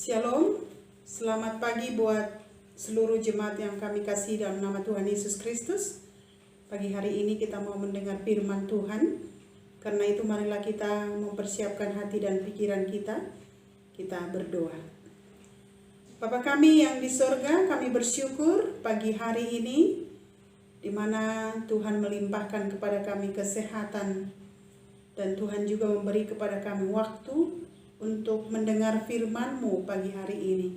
Shalom, selamat pagi buat seluruh jemaat yang kami kasih dalam nama Tuhan Yesus Kristus. Pagi hari ini kita mau mendengar firman Tuhan. Karena itu marilah kita mempersiapkan hati dan pikiran kita. Kita berdoa. Bapa kami yang di sorga, kami bersyukur pagi hari ini di mana Tuhan melimpahkan kepada kami kesehatan dan Tuhan juga memberi kepada kami waktu untuk mendengar firman-Mu pagi hari ini.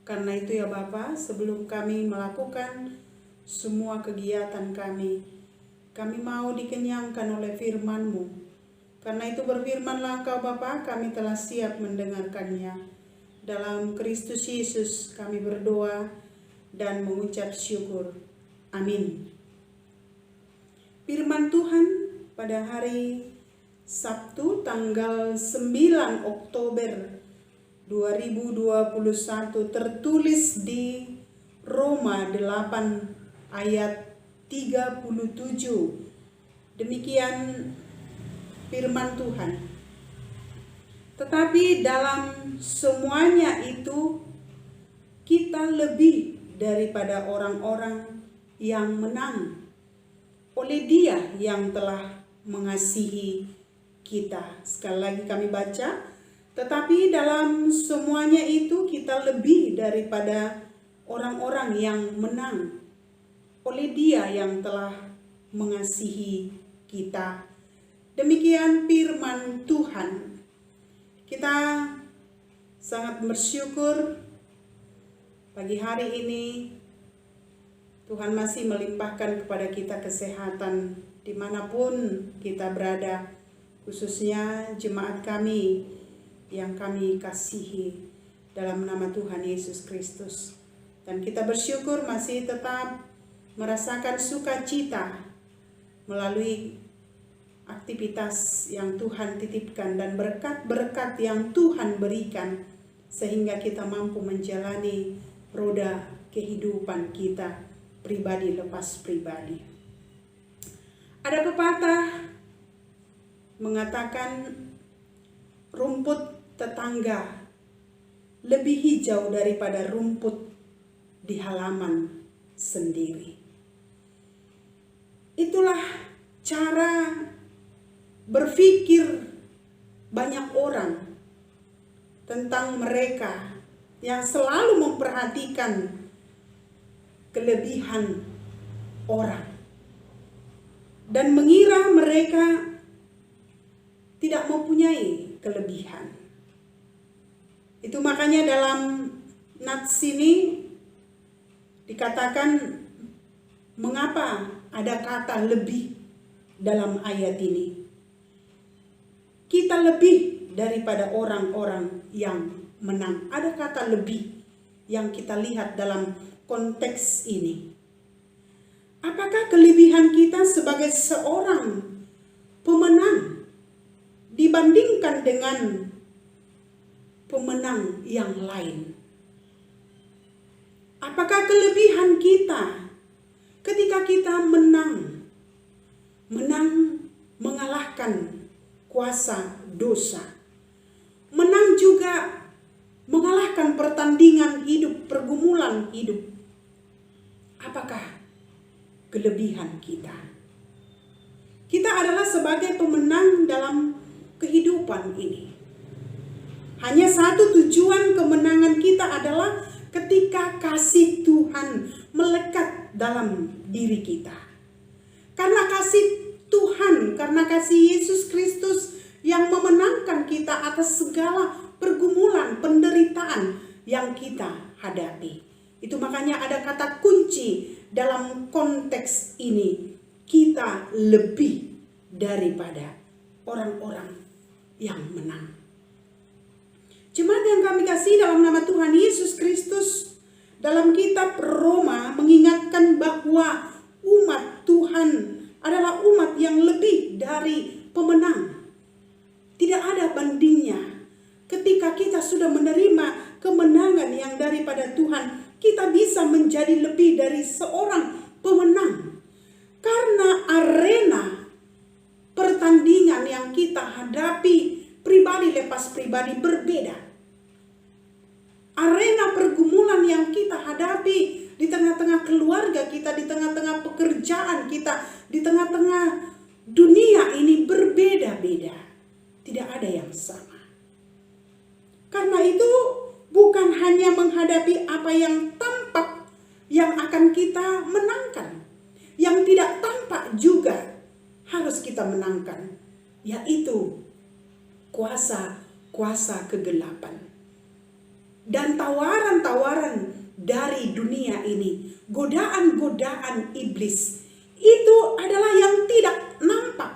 Karena itu ya Bapa, sebelum kami melakukan semua kegiatan kami mau dikenyangkan oleh firman-Mu. Karena itu berfirmanlah Engkau Bapa, kami telah siap mendengarkannya. Dalam Kristus Yesus kami berdoa dan mengucap syukur. Amin. Firman Tuhan pada hari Sabtu tanggal 9 Oktober 2021 tertulis di Roma 8 ayat 37. Demikian firman Tuhan. Tetapi dalam semuanya itu kita lebih daripada orang-orang yang menang oleh Dia yang telah mengasihi kita. Sekali lagi kami baca, tetapi dalam semuanya itu kita lebih daripada orang-orang yang menang oleh Dia yang telah mengasihi kita. Demikian firman Tuhan. Kita sangat bersyukur pagi hari ini Tuhan masih melimpahkan kepada kita kesehatan dimanapun kita berada, khususnya jemaat kami yang kami kasihi dalam nama Tuhan Yesus Kristus. Dan kita bersyukur masih tetap merasakan sukacita melalui aktivitas yang Tuhan titipkan dan berkat-berkat yang Tuhan berikan, sehingga kita mampu menjalani roda kehidupan kita pribadi lepas pribadi. Ada pepatah mengatakan rumput tetangga lebih hijau daripada rumput di halaman sendiri. Itulah cara berpikir banyak orang tentang mereka yang selalu memperhatikan kelebihan orang dan mengira mereka tidak mempunyai kelebihan. Itu makanya dalam nats ini dikatakan mengapa ada kata lebih dalam ayat ini. Kita lebih daripada orang-orang yang menang. Ada kata lebih yang kita lihat dalam konteks ini. Apakah kelebihan kita sebagai seorang pemenang dibandingkan dengan pemenang yang lain? Apakah kelebihan kita ketika kita menang mengalahkan kuasa dosa, menang juga mengalahkan pertandingan hidup, pergumulan hidup? Apakah kelebihan kita? Kita adalah sebagai pemenang dalam kehidupan ini. Hanya satu tujuan kemenangan kita adalah ketika kasih Tuhan melekat dalam diri kita. Karena kasih Tuhan, karena kasih Yesus Kristus yang memenangkan kita atas segala pergumulan, penderitaan yang kita hadapi. Itu makanya ada kata kunci dalam konteks ini. Kita lebih daripada orang-orang yang menang. Jemaat yang kami kasih dalam nama Tuhan Yesus Kristus, dalam kitab Roma mengingatkan bahwa umat Tuhan adalah umat yang lebih dari pemenang. Tidak ada bandingnya. Ketika kita sudah menerima kemenangan yang daripada Tuhan, kita bisa menjadi lebih dari seorang pemenang. Karena arena pertandingan yang kita hadapi pribadi lepas pribadi berbeda. kita, di tengah-tengah pekerjaan kita, di tengah-tengah dunia ini berbeda-beda. Tidak ada yang sama. Karena itu bukan hanya menghadapi apa yang tampak yang akan kita menangkan. Yang tidak tampak juga harus kita menangkan. Yaitu kuasa kegelapan. Dan tawaran-tawaran dari dunia ini, godaan-godaan iblis, itu adalah yang tidak nampak,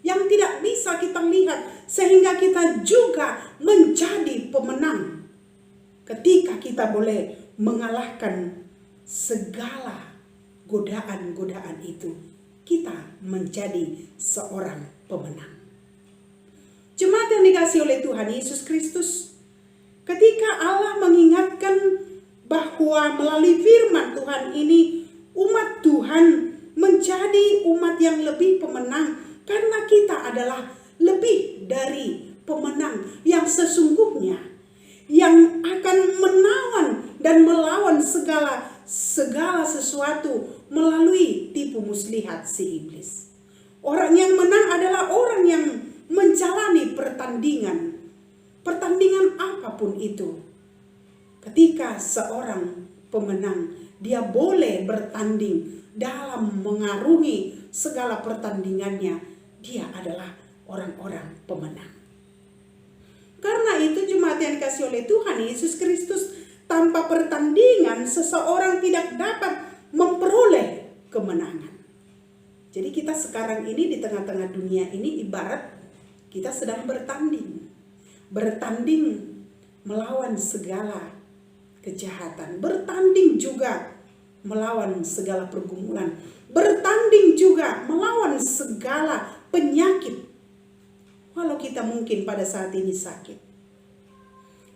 yang tidak bisa kita lihat, sehingga kita juga menjadi pemenang ketika kita boleh mengalahkan segala godaan-godaan itu. Kita menjadi seorang pemenang. Jemaat yang dikasihi oleh Tuhan Yesus Kristus, ketika Allah mengingatkan bahwa melalui firman Tuhan ini, umat Tuhan menjadi umat yang lebih pemenang, karena kita adalah lebih dari pemenang yang sesungguhnya, yang akan menawan dan melawan segala sesuatu melalui tipu muslihat si iblis. Orang yang menang adalah orang yang menjalani pertandingan apapun itu. Ketika seorang pemenang, dia boleh bertanding dalam mengarungi segala pertandingannya. Dia adalah orang-orang pemenang. Karena itu jemaat yang dikasihi oleh Tuhan Yesus Kristus, tanpa pertandingan seseorang tidak dapat memperoleh kemenangan. Jadi kita sekarang ini di tengah-tengah dunia ini ibarat kita sedang bertanding melawan segala kejahatan, bertanding juga melawan segala pergumulan, bertanding juga melawan segala penyakit. Walau kita mungkin pada saat ini sakit,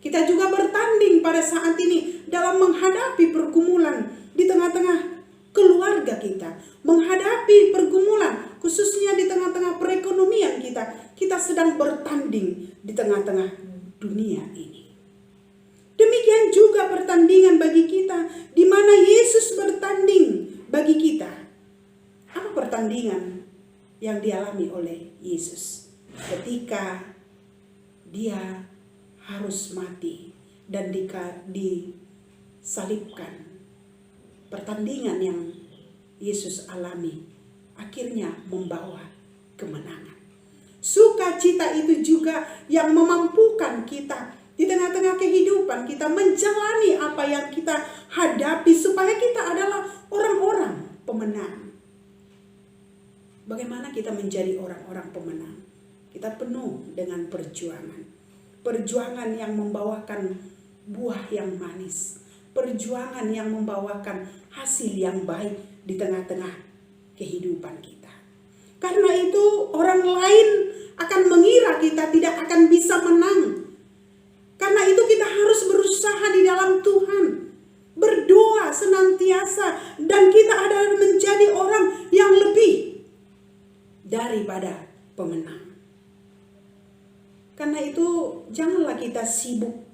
kita juga bertanding pada saat ini dalam menghadapi pergumulan di tengah-tengah keluarga kita, menghadapi pergumulan khususnya di tengah-tengah perekonomian kita. Kita sedang bertanding di tengah-tengah dunia ini. Demikian juga pertandingan bagi kita, di mana Yesus bertanding bagi kita. Apa pertandingan yang dialami oleh Yesus ketika dia harus mati dan disalibkan? Pertandingan yang Yesus alami akhirnya membawa kemenangan. Sukacita itu juga yang memampukan kita di tengah-tengah kehidupan kita menjalani apa yang kita hadapi, supaya kita adalah orang-orang pemenang. Bagaimana kita menjadi orang-orang pemenang? Kita penuh dengan perjuangan. Perjuangan yang membawakan buah yang manis. Perjuangan yang membawakan hasil yang baik di tengah-tengah kehidupan kita. Karena itu orang lain akan mengira kita tidak akan bisa menang. Karena itu kita harus berusaha di dalam Tuhan, berdoa senantiasa, dan kita adalah menjadi orang yang lebih daripada pemenang. Karena itu janganlah kita sibuk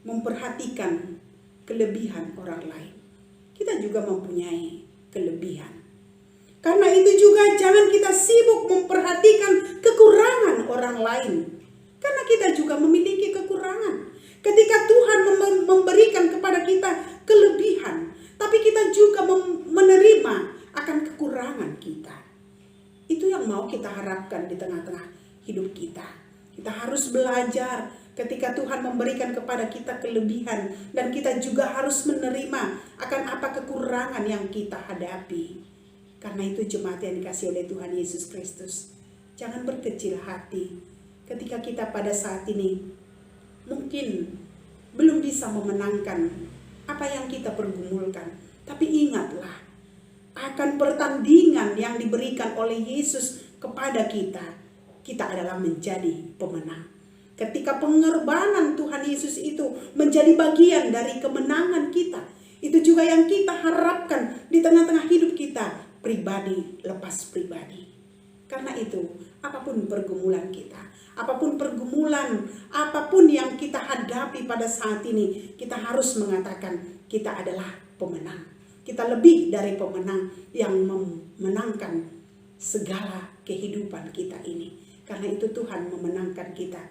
memperhatikan kelebihan orang lain. Kita juga mempunyai kelebihan. Karena itu juga jangan kita sibuk memperhatikan kekurangan orang lain. Karena kita juga memiliki kekurangan. Ketika Tuhan memberikan kepada kita kelebihan, tapi kita juga menerima akan kekurangan kita. Itu yang mau kita harapkan di tengah-tengah hidup kita. Kita harus belajar ketika Tuhan memberikan kepada kita kelebihan, dan kita juga harus menerima akan apa kekurangan yang kita hadapi. Karena itu jemaat yang dikasihi oleh Tuhan Yesus Kristus, jangan berkecil hati ketika kita pada saat ini mungkin belum bisa memenangkan apa yang kita pergumulkan. Tapi ingatlah akan pertandingan yang diberikan oleh Yesus kepada kita. Kita adalah menjadi pemenang. Ketika pengorbanan Tuhan Yesus itu menjadi bagian dari kemenangan kita, itu juga yang kita harapkan di tengah-tengah hidup kita, pribadi lepas pribadi. Karena itu, apapun pergumulan kita, apapun yang kita hadapi pada saat ini, kita harus mengatakan kita adalah pemenang. Kita lebih dari pemenang yang memenangkan segala kehidupan kita ini. Karena itu Tuhan memenangkan kita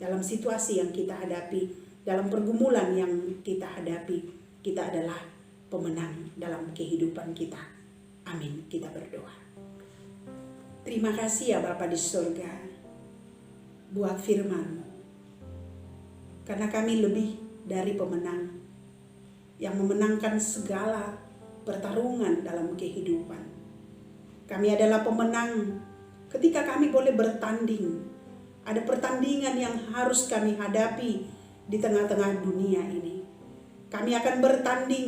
dalam situasi yang kita hadapi, dalam pergumulan yang kita hadapi. Kita adalah pemenang dalam kehidupan kita. Amin. Kita berdoa. Terima kasih ya Bapa di surga buat firman-Mu. Karena kami lebih dari pemenang yang memenangkan segala pertarungan dalam kehidupan. Kami adalah pemenang ketika kami boleh bertanding. Ada pertandingan yang harus kami hadapi di tengah-tengah dunia ini. Kami akan bertanding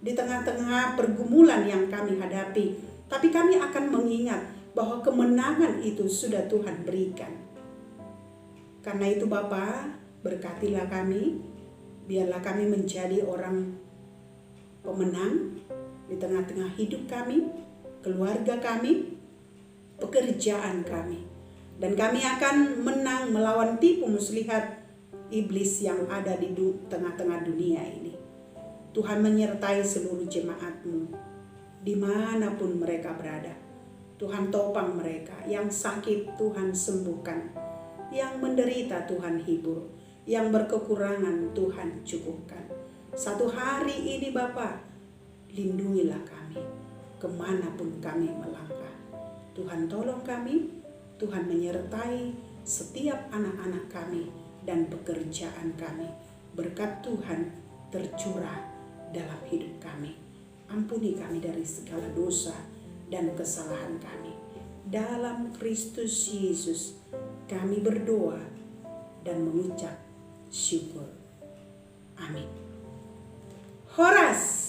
di tengah-tengah pergumulan yang kami hadapi. Tapi kami akan mengingat bahwa kemenangan itu sudah Tuhan berikan. Karena itu Bapa, berkatilah kami. Biarlah kami menjadi orang pemenang di tengah-tengah hidup kami, keluarga kami, pekerjaan kami. Dan kami akan menang melawan tipu muslihat iblis yang ada di tengah-tengah dunia ini. Tuhan menyertai seluruh jemaat-Mu dimanapun mereka berada. Tuhan topang mereka, yang sakit Tuhan sembuhkan, yang menderita Tuhan hibur, yang berkekurangan Tuhan cukupkan. Satu hari ini Bapa, lindungilah kami kemanapun kami melangkah. Tuhan tolong kami, Tuhan menyertai setiap anak-anak kami dan pekerjaan kami. Berkat Tuhan tercurah dalam hidup kami. Ampuni kami dari segala dosa dan kesalahan kami. Dalam Kristus Yesus kami berdoa dan mengucap syukur. Amin. Horas.